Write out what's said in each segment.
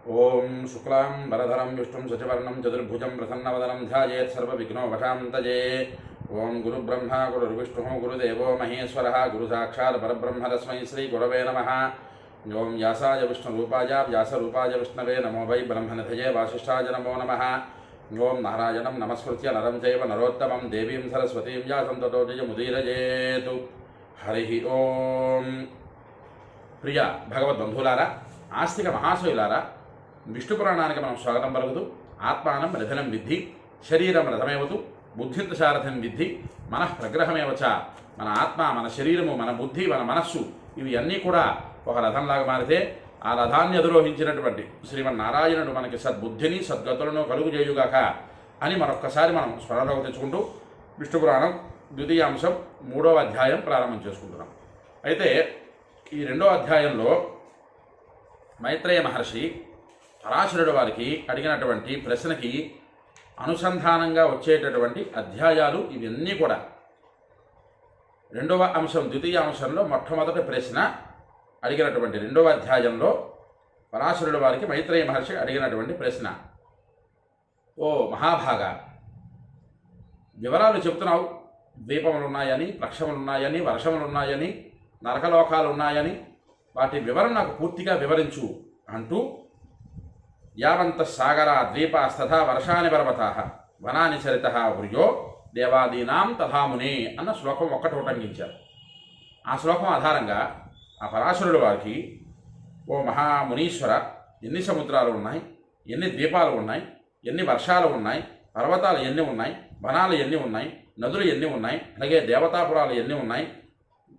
ఓం శుక్లాం వరధరం విష్ణుం శశివర్ణం చతుర్భుజం ప్రసన్నవదనం ధ్యాయేత్ సర్వవిఘ్నోపశాంతయే. ఓం గురుబ్రహ్మ గురుర్విష్ణుః గురుదేవో మహేశ్వరः గురుసాక్షాత్ పరబ్రహ్మ తస్మై శ్రీ గురవే నమః. ఓం వ్యాసాయ విష్ణురూపాయ వ్యాసరూపాయ విష్ణవే నమో వై బ్రహ్మనిధయే వాసిష్ఠాయ నమో నమః. ఓం నారాయణం నమస్కృత్య నరం చైవ నరోత్తమం దేవీం సరస్వతీం వ్యాసం తతో జయముదీరయేతు. హరి ఓం. ప్రియ భగవద్బంధువులారా, ఆస్తిక మహాశయులారా, విష్ణు పురాణానికి మనం స్వాగతం పలుకుతూ ఆత్మానం రథనం విద్ధి శరీరం రథమేవతు బుద్ధింత సారథం విద్ధి మనః ప్రగ్రహమేవచ. మన ఆత్మ, మన శరీరము, మన బుద్ధి, మన మనస్సు ఇవి అన్నీ కూడా ఒక రథంలాగా మారితే ఆ రథాన్ని అధిరోహించినటువంటి శ్రీమన్నారాయణుడు మనకి సద్బుద్ధిని సద్గతులను కలుగు చేయుగాక అని మరొక్కసారి మనం స్మరణలోకి తెచ్చుకుంటూ విష్ణు పురాణం ద్వితీయాంశం 3వ అధ్యాయం ప్రారంభం చేసుకుంటున్నాం. అయితే ఈ 2వ అధ్యాయంలో మైత్రేయ మహర్షి పరాశరుడు వారికి అడిగినటువంటి ప్రశ్నకి అనుసంధానంగా వచ్చేటటువంటి అధ్యాయాలు ఇవన్నీ కూడా. 2వ అంశం ద్వితీయ అంశంలో మొట్టమొదటి ప్రశ్న అడిగినటువంటి 2వ అధ్యాయంలో పరాశరుడు వారికి మైత్రేయ మహర్షి అడిగినటువంటి ప్రశ్న, ఓ మహాభాగ, వివరాలు చెప్తున్నావు, ద్వీపములు ఉన్నాయని, పక్షములు ఉన్నాయని, వర్షములు ఉన్నాయని, నరకలోకాలు ఉన్నాయని, వాటి వివరణ నాకు పూర్తిగా వివరించు అంటూ యావంత సాగరా ద్వీపాస్తథా వర్షాని పర్వతాః వనాని చరితః వృయో దేవాదీనాం తథామునే అన్న శ్లోకం ఒక్కటి ఉటంకించారు. ఆ శ్లోకం ఆధారంగా ఆ పరాశరుడు వారికి, ఓ మహామునీశ్వర, ఎన్ని సముద్రాలు ఉన్నాయి, ఎన్ని ద్వీపాలు ఉన్నాయి, ఎన్ని వర్షాలు ఉన్నాయి, పర్వతాలు ఎన్ని ఉన్నాయి, వనాలు ఎన్ని ఉన్నాయి, నదులు ఎన్ని ఉన్నాయి, అలాగే దేవతాపురాలు ఎన్ని ఉన్నాయి,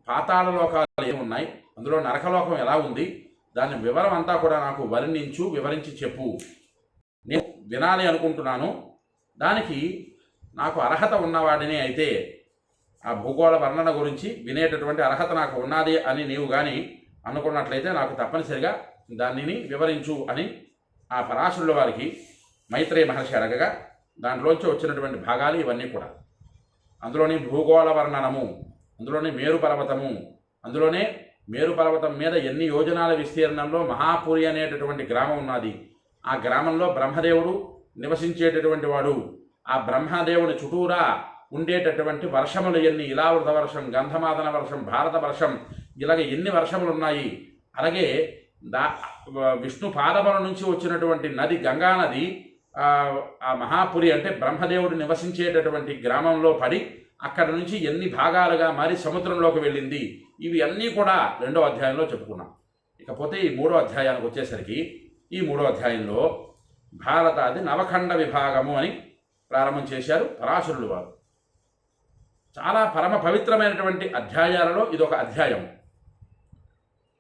పాతాళ లోకాలు ఎన్ని ఉన్నాయి, అందులో నరకలోకం ఎలా ఉంది, దాని వివరం అంతా కూడా నాకు వివరించి చెప్పు. నేను వినాలి అనుకుంటున్నాను. దానికి నాకు అర్హత ఉన్నవాడిని అయితే ఆ భూగోళ వర్ణన గురించి వినేటటువంటి అర్హత నాకు ఉన్నది అని నీవు కానీ అనుకున్నట్లయితే నాకు తప్పనిసరిగా దానిని వివరించు అని ఆ పరాశరుల వారికి మైత్రేయ మహర్షి అడగగా దాంట్లోంచి వచ్చినటువంటి భాగాలు ఇవన్నీ కూడా. అందులోని భూగోళ వర్ణనము, అందులోని మేరు పర్వతము, అందులోనే మేరు పర్వతం మీద ఎన్ని యోజనాల విస్తీర్ణంలో మహాపురి అనేటటువంటి గ్రామం ఉన్నది. ఆ గ్రామంలో బ్రహ్మదేవుడు నివసించేటటువంటి వాడు. ఆ బ్రహ్మదేవుని చుట్టూరా ఉండేటటువంటి వర్షములు ఎన్ని, ఇలావృత వర్షం, గంధమాదన వర్షం, భారత వర్షం, ఇలాగ ఎన్ని వర్షములు ఉన్నాయి. అలాగే విష్ణు పాదముల నుంచి వచ్చినటువంటి నది గంగా నది ఆ మహాపురి అంటే బ్రహ్మదేవుడు నివసించేటటువంటి గ్రామంలో పడి అక్కడి నుంచి ఎన్ని భాగాలుగా మారి సముద్రంలోకి వెళ్ళింది. ఇవి అన్నీ కూడా 2వ అధ్యాయంలో చెప్పుకున్నాం. ఇకపోతే ఈ 3వ అధ్యాయానికి వచ్చేసరికి ఈ 3వ అధ్యాయంలో భారతాది నవఖండ విభాగము అని ప్రారంభం చేశారు పరాశరులు వారు. చాలా పరమ పవిత్రమైనటువంటి అధ్యాయాలలో ఇదొక అధ్యాయం.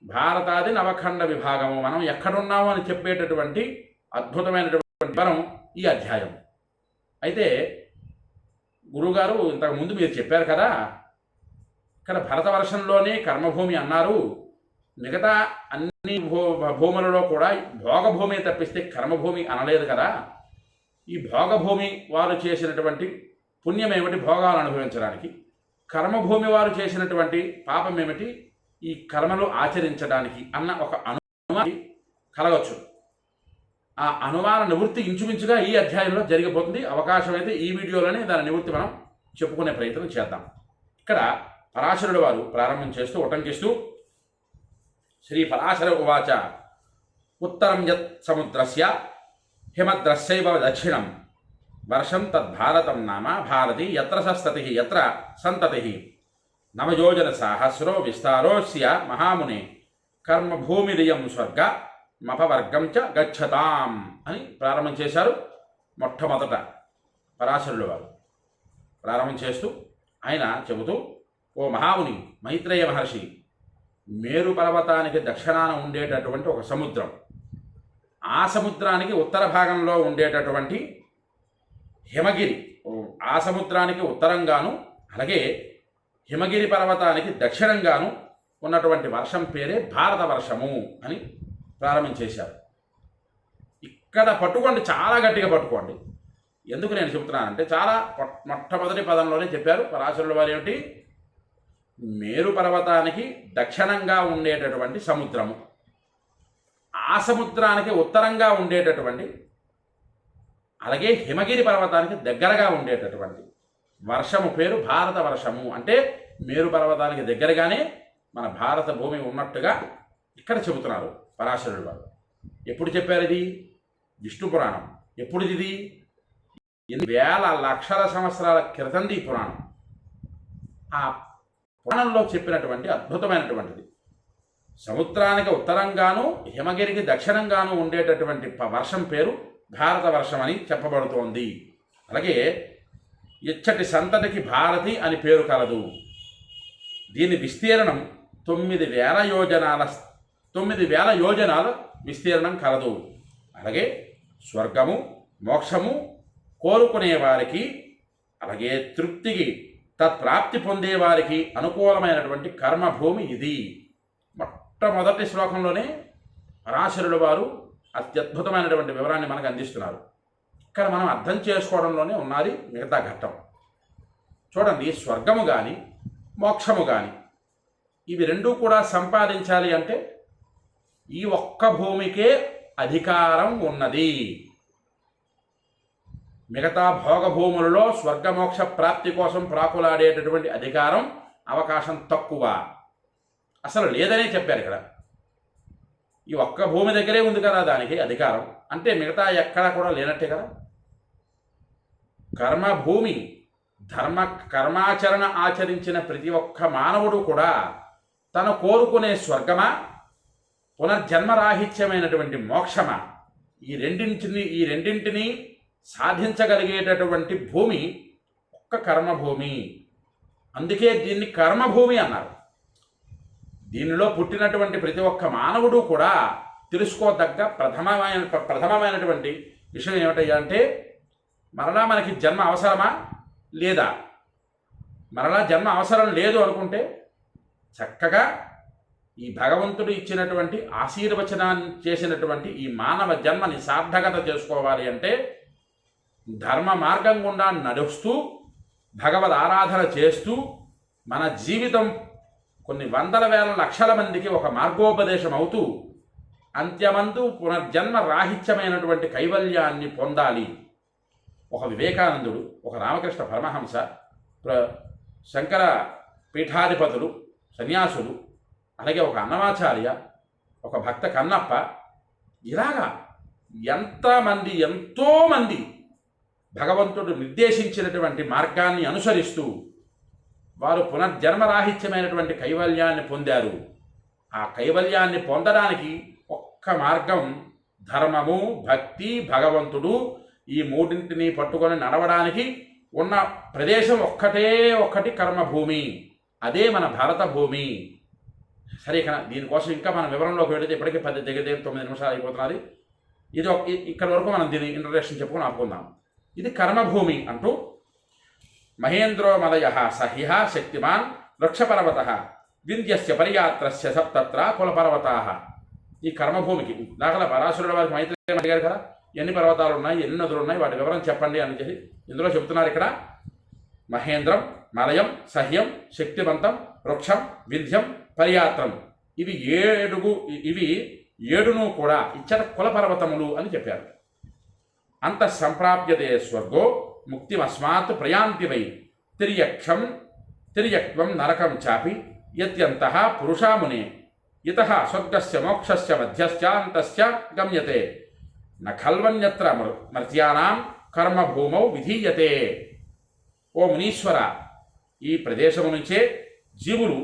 భారతాది నవఖండ విభాగము, మనం ఎక్కడున్నాము అని చెప్పేటటువంటి అద్భుతమైనటువంటి వరం ఈ అధ్యాయం. అయితే గురువుగారు ఇంతకు ముందు మీరు చెప్పారు కదా, ఇక్కడ భరతవర్షంలోనే కర్మభూమి అన్నారు, మిగతా అన్ని భూములలో కూడా భోగభూమి తప్పిస్తే కర్మభూమి అనలేదు కదా. ఈ భోగభూమి వారు చేసినటువంటి పుణ్యం ఏమిటి, భోగాలు అనుభవించడానికి, కర్మభూమి వారు చేసినటువంటి పాపం ఏమిటి, ఈ కర్మలు ఆచరించడానికి అన్న ఒక అనుమానం కలగచ్చు. ఆ అనుమాన నివృత్తి ఇంచుమించుగా ఈ అధ్యాయంలో జరిగిపోతుంది. అవకాశం అయితే ఈ వీడియోలోనే దాని నివృత్తి మనం చెప్పుకునే ప్రయత్నం చేద్దాం. ఇక్కడ పరాశరుడు వారు ప్రారంభం చేస్తూ ఉటంకిస్తూ, శ్రీ పరాశర ఉవాచ, ఉత్తరం యత్ సముద్రస్య హిమద్రస్యైవ దక్షిణం వర్షం తద్భారతం నామ భారతి యత్ర సస్తతి యత్ర సంతతి నవయోజన సహస్రో విస్తారోస్య మహామునే కర్మభూమిరియం స్వర్గ మపవర్గం చ గచ్చతాం అని ప్రారంభం చేశారు. మొట్టమొదట పరాశరుడు వారు ప్రారంభం చేస్తూ ఆయన చెబుతూ, ఓ మహాముని మైత్రేయ మహర్షి, మేరు పర్వతానికి దక్షిణాన ఉండేటటువంటి ఒక సముద్రం, ఆ సముద్రానికి ఉత్తర భాగంలో ఉండేటటువంటి హిమగిరి, ఆ సముద్రానికి ఉత్తరంగాను అలాగే హిమగిరి పర్వతానికి దక్షిణంగాను ఉన్నటువంటి వర్షం పేరే భారత వర్షము అని ప్రారంభం చేశారు. ఇక్కడ పట్టుకోండి, చాలా గట్టిగా పట్టుకోండి. ఎందుకు నేను చెబుతున్నానంటే, చాలా మొట్టమొదటి పదంలోనే చెప్పారు పరాశరుల వారు ఏమిటి, మేరు పర్వతానికి దక్షిణంగా ఉండేటటువంటి సముద్రము, ఆ ఆ సముద్రానికి ఉత్తరంగా ఉండేటటువంటి, అలాగే హిమగిరి పర్వతానికి దగ్గరగా ఉండేటటువంటి వర్షము పేరు భారత వర్షము. అంటే మేరు పర్వతానికి దగ్గరగానే మన భారత భూమి ఉన్నట్టుగా ఇక్కడ చెబుతున్నారు పరాశరుడు వారు. ఎప్పుడు చెప్పారు ఇది? విష్ణు పురాణం. ఎప్పుడు ఇది? ఎన్ని వేల లక్షల సంవత్సరాల క్రితంది ఈ పురాణం. ఆ పురాణంలో చెప్పినటువంటి అద్భుతమైనటువంటిది. సముద్రానికి ఉత్తరంగాను హిమగిరికి దక్షిణంగాను ఉండేటటువంటి వర్షం పేరు భారత వర్షం అని చెప్పబడుతోంది. అలాగే ఇచ్చటి సంతతికి భారతి అని పేరు కలదు. దీని విస్తీర్ణం 9,000 యోజనాల విస్తీర్ణం కలదు. అలాగే స్వర్గము మోక్షము కోరుకునేవారికి, అలాగే తృప్తికి తత్ప్రాప్తి పొందేవారికి అనుకూలమైనటువంటి కర్మభూమి ఇది. మొట్టమొదటి శ్లోకంలోనే పరాశరుడు వారు అత్యద్భుతమైనటువంటి వివరాన్ని మనకు అందిస్తున్నారు. ఇక్కడ మనం అర్థం చేసుకోవడంలోనే ఉన్నది మిగతా ఘట్టం. చూడండి, స్వర్గము కానీ మోక్షము కానీ ఇవి రెండూ కూడా సంపాదించాలి అంటే ఈ ఒక్క భూమికే అధికారం ఉన్నది. మిగతా భోగభూములలో స్వర్గమోక్ష ప్రాప్తి కోసం ప్రాకులాడేటటువంటి అధికారం, అవకాశం తక్కువ, అసలు లేదనే చెప్పారు ఇక్కడ. ఈ ఒక్క భూమి దగ్గరే ఉంది కదా దానికి అధికారం, అంటే మిగతా ఎక్కడా కూడా లేనట్టే కదా. కర్మభూమి, కర్మాచరణ ఆచరించిన ప్రతి ఒక్క మానవుడు కూడా తను కోరుకునే స్వర్గమా, పునర్జన్మరాహిత్యమైనటువంటి మోక్షమా, ఈ రెండింటిని సాధించగలిగేటటువంటి భూమి ఒక్క కర్మభూమి. అందుకే దీన్ని కర్మభూమి అన్నారు. దీనిలో పుట్టినటువంటి ప్రతి ఒక్క మానవుడు కూడా తెలుసుకోదగ్గ ప్రథమమైనటువంటి విషయం ఏమిటయ్యా అంటే, మరలా మనకి జన్మ అవసరమా లేదా? మరలా జన్మ అవసరం లేదు అనుకుంటే చక్కగా ఈ భగవంతుడు ఇచ్చినటువంటి ఆశీర్వచనాన్ని చేసినటువంటి ఈ మానవ జన్మని సార్థకత చేసుకోవాలి అంటే ధర్మ మార్గం గుండా నడుస్తూ భగవద్ ఆరాధన చేస్తూ మన జీవితం కొన్ని వందల వేల లక్షల మందికి ఒక మార్గోపదేశం అవుతూ అంత్యమందు పునర్జన్మ రాహిత్యమైనటువంటి కైవల్యాన్ని పొందాలి. ఒక వివేకానందుడు, ఒక రామకృష్ణ పరమహంస, శంకర పీఠాధిపతులు, సన్యాసులు, అలాగే ఒక అన్నమాచార్య, ఒక భక్త కన్నప్ప, ఇలాగా ఎంతోమంది భగవంతుడు నిర్దేశించినటువంటి మార్గాన్ని అనుసరిస్తూ వారు పునర్జన్మరాహిత్యమైనటువంటి కైవల్యాన్ని పొందారు. ఆ కైవల్యాన్ని పొందడానికి ఒక్క మార్గం ధర్మము, భక్తి, భగవంతుడు, ఈ మూడింటిని పట్టుకొని నడవడానికి ఉన్న ప్రదేశం ఒక్కటి కర్మభూమి. అదే మన భారత భూమి. సరే, దీనికోసం ఇంకా మనం వివరంలోకి వెళితే ఇప్పటికీ 9 నిమిషాలు అయిపోతున్నది. ఇది ఇక్కడ వరకు మనం దీని ఇంట్రడక్షన్ చెప్పుకొని ఆపుకుందాం. ఇది కర్మభూమి అంటూ మహేంద్రోమలయ సహ్య శక్తిమాన్ వృక్షపర్వత వింధ్యస్య పరియాత్రస్య సప్తత్ర కులపర్వతా. ఈ కర్మభూమికి దాఖలా పరాశరుడు వారికి మైత్రేయం అడిగారు కదా, ఎన్ని పర్వతాలు ఉన్నాయి, ఎన్ని నదులు ఉన్నాయి, వాటి వివరం చెప్పండి అని చెప్పి ఇందులో చెబుతున్నారు. ఇక్కడ మహేంద్రం, మలయం, సహ్యం, శక్తివంతం, వృక్షం, వింధ్యం, పరియాత్రం, ఇవి 7 కూడా ఇచ్చట కులపర్వతములు అని చెప్పారు. అంత సంప్రాప్యతే స్వర్గో ముక్తిమస్మాత్ ప్రయాంతి వై తిర్యక్వం నరకం చాపి యత్యంతః పురుషామునే ఇతః స్వర్గస్య మోక్షస్య మధ్యశ్చాంతస్య గమ్యతే న ఖల్వన్యత్ర మర్త్యానాం కర్మభూమౌ విధీయతే. ఓ మునీశ్వర, ఈ ప్రదేశము నుంచే జీవులు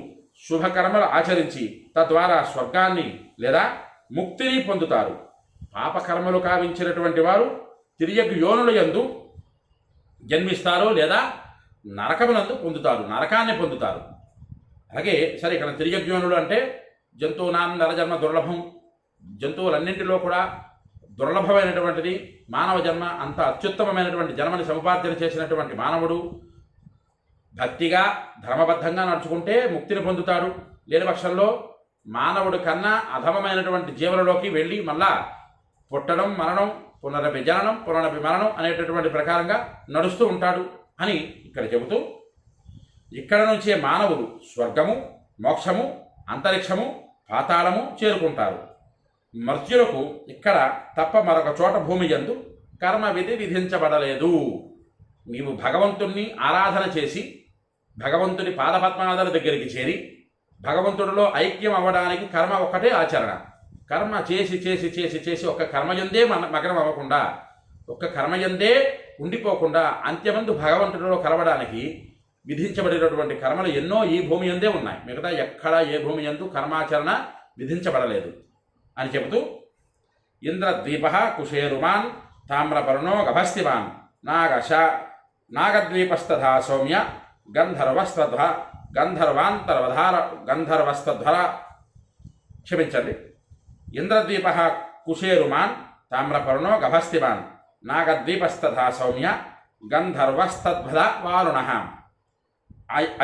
శుభకర్మలు ఆచరించి తద్వారా స్వర్గాన్ని లేదా ముక్తిని పొందుతారు. పాపకర్మలు కావించినటువంటి వారు తిరియగు యోనుల యందు జన్మిస్తారు లేదా నరకమునందు పొందుతారు, నరకాన్ని పొందుతారు. అలాగే సరే, ఇక్కడ తిరియజ్ఞానులు అంటే జంతువునాం నరజన్మ దుర్లభం, జంతువులన్నింటిలో కూడా దుర్లభమైనటువంటిది మానవ జన్మ. అంత అత్యుత్తమమైనటువంటి జన్మని సముపార్జన చేసినటువంటి మానవుడు భక్తిగా ధర్మబద్ధంగా నడుచుకుంటే ముక్తిని పొందుతాడు. లేని పక్షంలో మానవుడి కన్నా అధమమైనటువంటి జీవులలోకి వెళ్ళి మళ్ళా పుట్టడం, మరణం, పునరభిజననం, పునరభిమరణం అనేటటువంటి ప్రకారంగా నడుస్తూ ఉంటాడు అని ఇక్కడ చెబుతూ, ఇక్కడ నుంచే మానవులు స్వర్గము, మోక్షము, అంతరిక్షము, పాతాళము చేరుకుంటారు. మర్త్యులకు ఇక్కడ తప్ప మరొక చోట భూమి యందు కర్మ విధి విధించబడలేదు. నీవు భగవంతుణ్ణి ఆరాధన చేసి భగవంతుని పాదపద్మాదుల దగ్గరికి చేరి భగవంతుడిలో ఐక్యం అవ్వడానికి కర్మ ఒక్కటే ఆచరణ. కర్మ చేసి చేసి చేసి చేసి ఒక్క కర్మయందే మగనం అవ్వకుండా, ఒక్క కర్మయందే ఉండిపోకుండా అంత్యమందు భగవంతుడిలో కలవడానికి విధించబడినటువంటి కర్మలు ఎన్నో ఈ భూమి యందే ఉన్నాయి. మిగతా ఎక్కడా ఏ భూమి యందు కర్మాచరణ విధించబడలేదు అని చెబుతూ ఇంద్రద్వీప కుశేరుమాన్ తామ్రపర్ణో గభస్తిమాన్ నాగద్వీపస్తథా సౌమ్య గంధర్వస్తధ్వర క్షమించండి. ఇంద్రద్వీప కుశేరుమాన్ తామ్రపర్ణో గభస్తిమాన్ నాగద్వీపస్తథా సౌమ్య గంధర్వస్తధ్వర వారుణ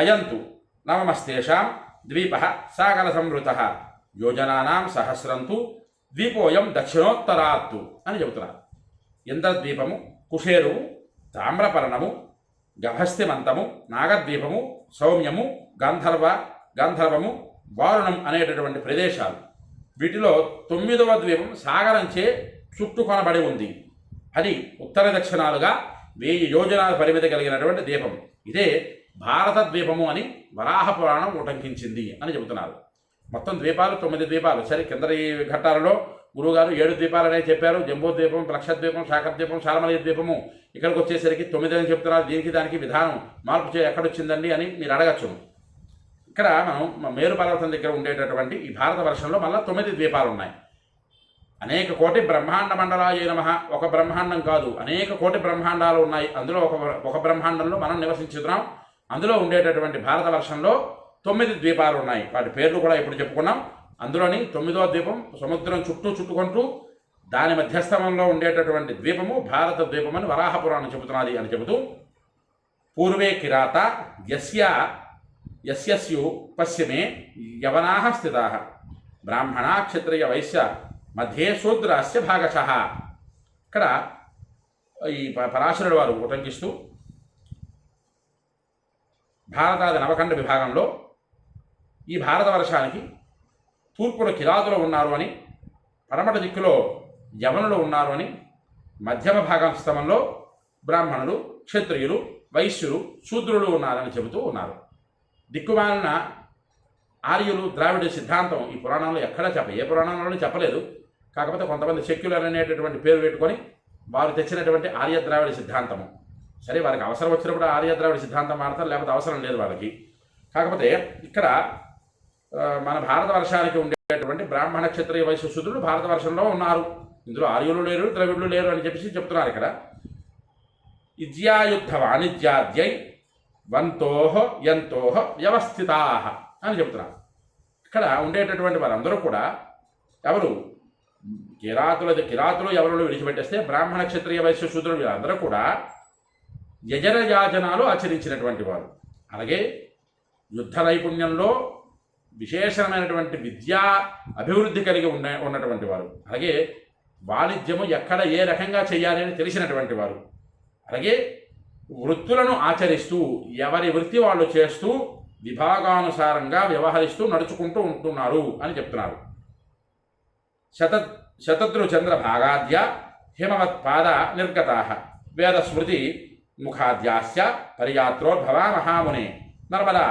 అయంతు నవమస్తేషాం ద్వీప సాగర సంవృత యోజనానాం సహస్రంతు ద్వీపోయం దక్షిణోత్తరాత్తు అని చెబుతున్నారు. ఇంద్రద్వీపము, కుశేరువు, తామ్రపర్ణము, గభస్తిమంతము, నాగద్వీపము, సౌమ్యము, గంధర్వము, వారుణం అనేటటువంటి ప్రదేశాలు. వీటిలో 9వ ద్వీపం సాగరంచే చుట్టుకొనబడి ఉంది. అది ఉత్తర దక్షిణాలుగా 1000 యోజనాల పరిమితి కలిగినటువంటి ద్వీపం. ఇదే భారత ద్వీపము అని వరాహ పురాణం ఉటంకించింది అని చెబుతున్నారు. మొత్తం ద్వీపాలు 9 ద్వీపాలు. సరే, కింద ఈ ఘట్టాలలో గురువుగారు 7 ద్వీపాలనే చెప్పారు. జంబూ ద్వీపం, లక్షద్వీపం, శాఖర్ ద్వీపం, శాలమలి ద్వీపము. ఇక్కడికి వచ్చేసరికి 9 అని చెప్తున్నారు. దీనికి దానికి విధానం మార్పు ఎక్కడొచ్చిందండి అని మీరు అడగచ్చును. ఇక్కడ మనం మేరు పర్వతం దగ్గర ఉండేటటువంటి ఈ భారతవర్షంలో మళ్ళీ 9 ద్వీపాలు ఉన్నాయి. అనేక కోటి బ్రహ్మాండ మండలాయ నమః. ఒక బ్రహ్మాండం కాదు, అనేక కోటి బ్రహ్మాండాలు ఉన్నాయి. అందులో ఒక బ్రహ్మాండంలో మనం నివసించుతున్నాం. అందులో ఉండేటటువంటి భారతవర్షంలో 9 ద్వీపాలు ఉన్నాయి. వాటి పేర్లు కూడా ఇప్పుడు చెప్పుకున్నాం. అందులోని 9వ ద్వీపం సముద్రం చుట్టుకుంటూ దాని మధ్యస్థమంలో ఉండేటటువంటి ద్వీపము భారత ద్వీపం అని వరాహ పురాణం చెబుతున్నది అని చెబుతూ పూర్వే కిరాత యస్యస్యు పశ్చిమే యవనాః స్థితాః బ్రాహ్మణ క్షత్రియ వైశ్య మధ్యే శూద్రాస్య భాగశః. ఇక్కడ ఈ పరాశరుడు వారు ఉటంకిస్తూ భారతాది నవఖండ విభాగంలో ఈ భారతవర్షానికి తూర్పులో కిరాతులు ఉన్నారు అని, పడమట దిక్కులో యవనులు ఉన్నారు అని, మధ్యమ భాగస్థమంలో బ్రాహ్మణులు, క్షత్రియులు, వైశ్యులు, శూద్రులు ఉన్నారని చెబుతూ ఉన్నారు. దిక్కుమాలిన ఆర్యులు, ద్రావిడ సిద్ధాంతం ఈ పురాణంలో ఎక్కడా ఏ పురాణంలోనూ చెప్పలేదు. కాకపోతే కొంతమంది సెక్యులర్ అనేటటువంటి పేరు పెట్టుకొని వారు తెచ్చినటువంటి ఆర్య ద్రావిడ సిద్ధాంతము. సరే, వారికి అవసరం వచ్చినప్పుడు ఆర్య ద్రావిడ సిద్ధాంతం మాడతారు, లేకపోతే అవసరం లేదు వాళ్ళకి. కాకపోతే ఇక్కడ మన భారతవర్షానికి ఉండేటటువంటి బ్రాహ్మణ క్షత్రియ వైశ్య శూద్రులు భారతవర్షంలో ఉన్నారు. ఇందులో ఆర్యులు లేరు, ద్రవిడులు లేరు అని చెప్పేసి చెప్తున్నారు. ఇక్కడ ఇజ్యాయుద్ధ వాణిజ్యాద్యై వంతోహ యంతోహ వ్యవస్థితాః అని చెప్తున్నారు. ఇక్కడ ఉండేటటువంటి వారందరూ కూడా ఎవరు? కిరాతులు ఎవరు విడిచిపెట్టేస్తే బ్రాహ్మణ క్షత్రియ వైశ్య శూద్రులు వీరందరూ కూడా యజనయాజనాలు ఆచరించినటువంటి వారు. అలాగే యుద్ధ నైపుణ్యంలో విశేషమైనటువంటి విద్యా అభివృద్ధి కలిగి ఉన్నటువంటి వారు. అలాగే వాణిజ్యము ఎక్కడ ఏ రకంగా చేయాలి అని తెలిసినటువంటి వారు. అలాగే వృత్తులను ఆచరిస్తూ ఎవరి వృత్తి వాళ్ళు చేస్తూ విభాగానుసారంగా వ్యవహరిస్తూ నడుచుకుంటూ ఉంటున్నారు అని చెప్తున్నారు. శతద్రు చంద్ర భాగాద్య హిమవత్పాద నిర్గతాః వేదస్మృతి ముఖాద్యాస్య పరియాత్రోద్భవ మహామునే నర్మదా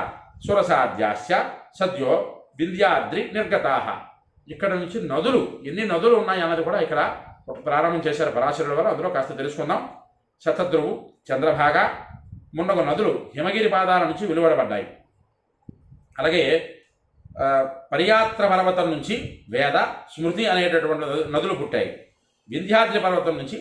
సురసాద్యాస్య సద్యో వింధ్యాద్రి నిర్గతాః. ఇక్కడ నుంచి నదులు, ఎన్ని నదులు ఉన్నాయి అన్నది కూడా ఇక్కడ ప్రారంభం చేశారు పరాశరుల వారు. అందులో కాస్త తెలుసుకుందాం. శతద్రువు, చంద్రభాగ, మున్నగు నదులు హిమగిరి పాదాల నుంచి వెలువడబడ్డాయి. అలాగే పరియాత్ర పర్వతం నుంచి వేద, స్మృతి అనేటటువంటి నదులు పుట్టాయి. వింధ్యాద్రి పర్వతం నుంచి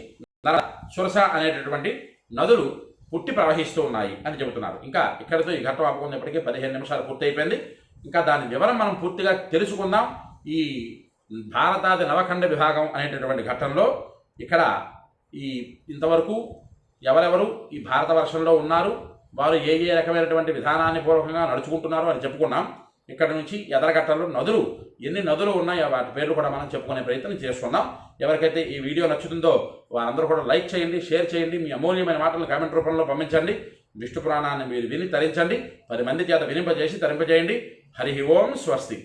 సురస అనేటటువంటి నదులు పుట్టి ప్రవహిస్తూ ఉన్నాయి అని చెబుతున్నారు. ఇంకా ఇక్కడితో ఈ ఘట్టం ఆపుకున్నప్పటికీ 15 నిమిషాలు పూర్తి అయిపోయింది. ఇంకా దాని వివరం మనం పూర్తిగా తెలుసుకుందాం. ఈ భారతాది నవఖండ విభాగం అనేటటువంటి ఘట్టంలో ఇక్కడ ఇంతవరకు ఎవరెవరు ఈ భారతవర్షంలో ఉన్నారు, వారు ఏ రకమైనటువంటి విధానాన్ని పూర్వకంగా నడుచుకుంటున్నారు అని చెప్పుకున్నాం. ఇక్కడ నుంచి ఎదరగట్టంలో నదులు, ఎన్ని నదులు ఉన్నాయో వాటి పేర్లు కూడా మనం చెప్పుకునే ప్రయత్నం చేసుకుందాం. ఎవరికైతే ఈ వీడియో నచ్చుతుందో వారందరూ కూడా లైక్ చేయండి, షేర్ చేయండి, మీ అమూల్యమైన మాటలను కామెంట్ రూపంలో పంపించండి. విష్ణు పురాణాన్ని మీరు విని తరించండి, 10 మంది చేత వినింపజేసి తరింపజేయండి. హరి ఓం స్వస్తి.